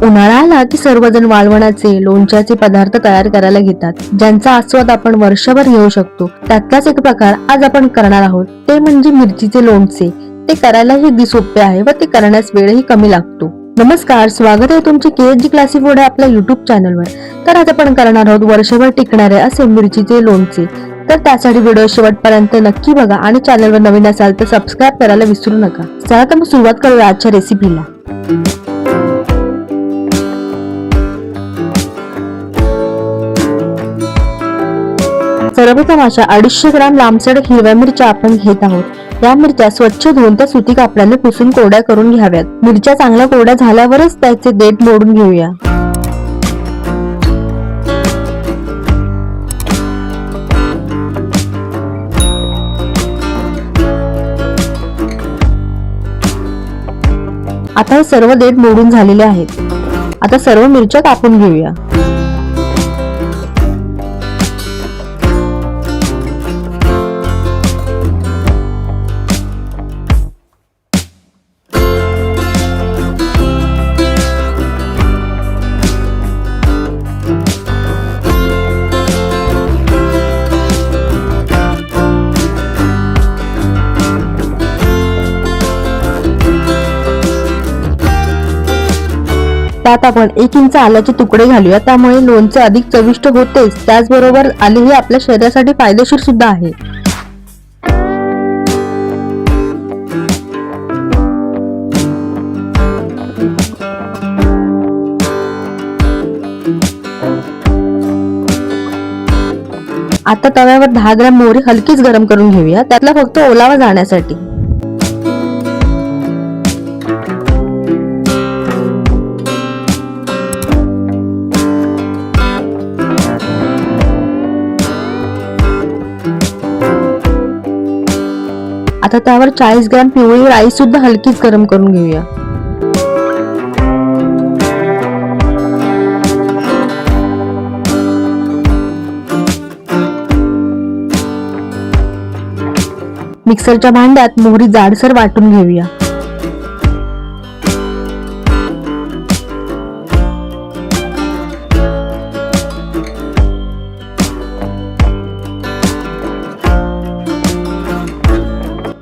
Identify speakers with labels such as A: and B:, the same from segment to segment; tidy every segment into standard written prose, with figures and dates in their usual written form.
A: उन्हाळा आला की सर्वजण वाळवणाचे लोणच्याचे पदार्थ तयार करायला घेतात, ज्यांचा आस्वाद आपण वर्षभर घेऊ शकतो. त्यातलाच एक प्रकार आज आपण करणार आहोत, ते म्हणजे मिरचीचे लोणचे. ते करायलाही अगदी सोपे आहे व ते करण्यास वेळही कमी लागतो. नमस्कार, स्वागत आहे तुमचे KSG क्लासी फूड आपल्या युट्यूब चॅनलवर. तर आज आपण करणार आहोत वर्षभर टिकणारे असे मिरचीचे लोणचे. तर त्यासाठी व्हिडिओ शेवटपर्यंत नक्की बघा आणि चॅनलवर नवीन असाल तर सबस्क्राईब करायला विसरू नका. चला तर मग सुरुवात करूया आजच्या रेसिपीला. सर्वप्रथम अशा 250 ग्राम लांबसडक हिरव्या मिरच्या आपण घेत आहोत. या मिरच्या स्वच्छ धुवून त्या सुती कापडाने पुसून कोरड्या करून घ्याव्यात. मिरच्या चांगल्या कोरड्या झाल्यावरच त्याचे देठ मोडून घेऊया. आता हे सर्व देठ मोडून झालेले आहेत. आता सर्व मिरच्या कापून घेऊया. त्यात आपण 1 इंच आल्याचे तुकडे घालूया. त्यामुळे लोणचे अधिक चविष्ट होतेच, त्याचबरोबर आले हे आपल्या शरीरासाठी फायदेशीर सुद्धा आहे. आता तव्यावर 10 ग्रॅम मोहरी हलकीच गरम करून घेऊया, त्यातला फक्त ओलावा जाण्यासाठी. आता त्यावर 40 ग्रॅम पिवळी राई सुद्धा हलकीच गरम करून घेऊया. मिक्सरच्या भांड्यात मोहरी जाडसर वाटून घेऊया.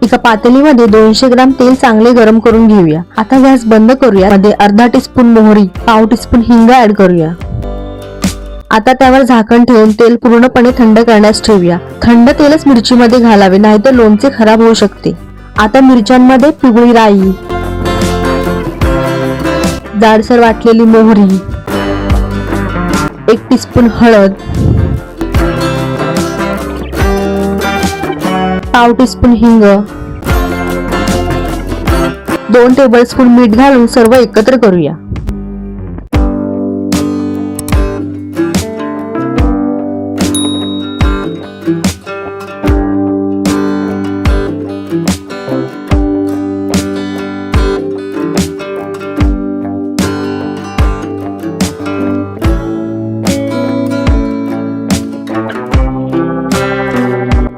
A: एका पातेलीमध्ये 200 ग्रॅम तेल चांगले गरम करून घेऊया. आता गॅस बंद करूया. मध्ये अर्धा टीस्पून मोहरी, पाव टीस्पून हिंग ऍड करूया. आता त्यावर झाकण ठेवून तेल पूर्णपणे थंड करण्यास ठेवूया. थंड तेलच मिरचीमध्ये घालावे, नाहीतर लोणचे खराब होऊ शकते. आता मिरच्यांमध्ये पिवळी राई, जाडसर वाटलेली मोहरी, 1 टीस्पून हळद, पाव टीस्पून हिंग, 2 टेबलस्पून मीठ घालून सर्व एकत्र करूया.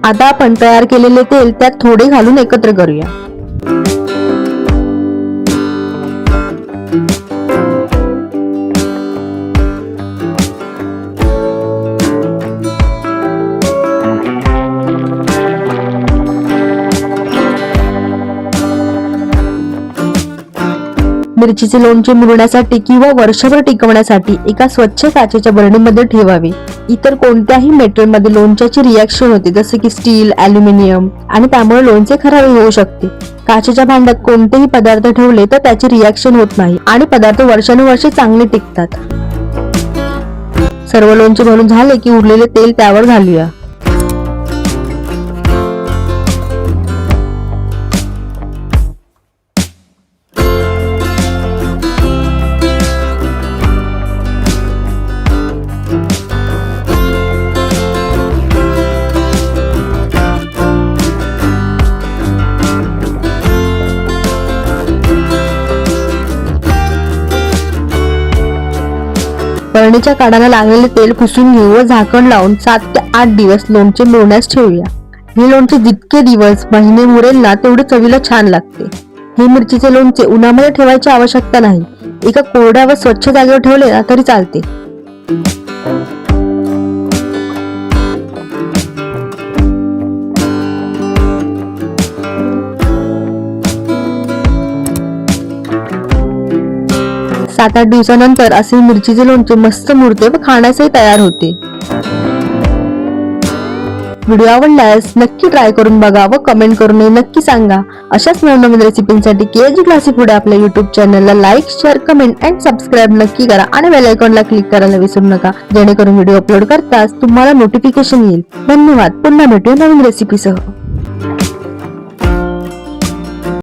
A: आता आपण तयार केलेले तेल त्यात थोडे घालून एकत्र करूया. मिरचीचे लोणचे मुरण्यासाठी किंवा वर्षभर टिकवण्यासाठी एका स्वच्छ काचेच्या बरणीमध्ये ठेवावे. इतर कोणत्याही मेटलमध्ये लोणच्याची रिॲक्शन होते, जसे की स्टील, ॲल्युमिनियम, आणि त्यामुळे लोणचे खराब होऊ शकते. काचेच्या भांड्यात कोणतेही पदार्थ ठेवले तर त्याची रिॲक्शन होत नाही आणि पदार्थ वर्षानुवर्षे चांगले टिकतात. सर्व लोणचे भरून झाले की उरलेले तेल त्यावर घालूया. बरणीच्या काढाला लागलेले तेल पुसून घेऊ व झाकण लावून 7 ते 8 दिवस लोणचे मुरण्यास ठेवूया. हे लोणचे जितके दिवस महिने मुरेल ना तेवढे चवीला छान लागते. हे मिरचीचे लोणचे उन्हामध्ये ठेवायची आवश्यकता नाही. एका कोरड्या व स्वच्छ जागेवर ठेवले ना तरी चालते. सात 8 दिवसानंतर असे मिरचीचे लोणचे मस्त मुरते व खाण्यासही तयार होते. व्हिडिओ आवडल्यास नक्की ट्राय करून बघा व कमेंट करून नक्की सांगा. अशाच नवनवीन रेसिपींसाठी केजी क्लासिक फूड आपल्या युट्यूब चॅनलला like, share, comment and subscribe नक्की करा आणि बेल आयकॉनला क्लिक करायला विसरू नका, जेणेकरून व्हिडिओ अपलोड करताच तुम्हाला नोटिफिकेशन येईल. धन्यवाद. पुन्हा भेटूया नवीन रेसिपीसह.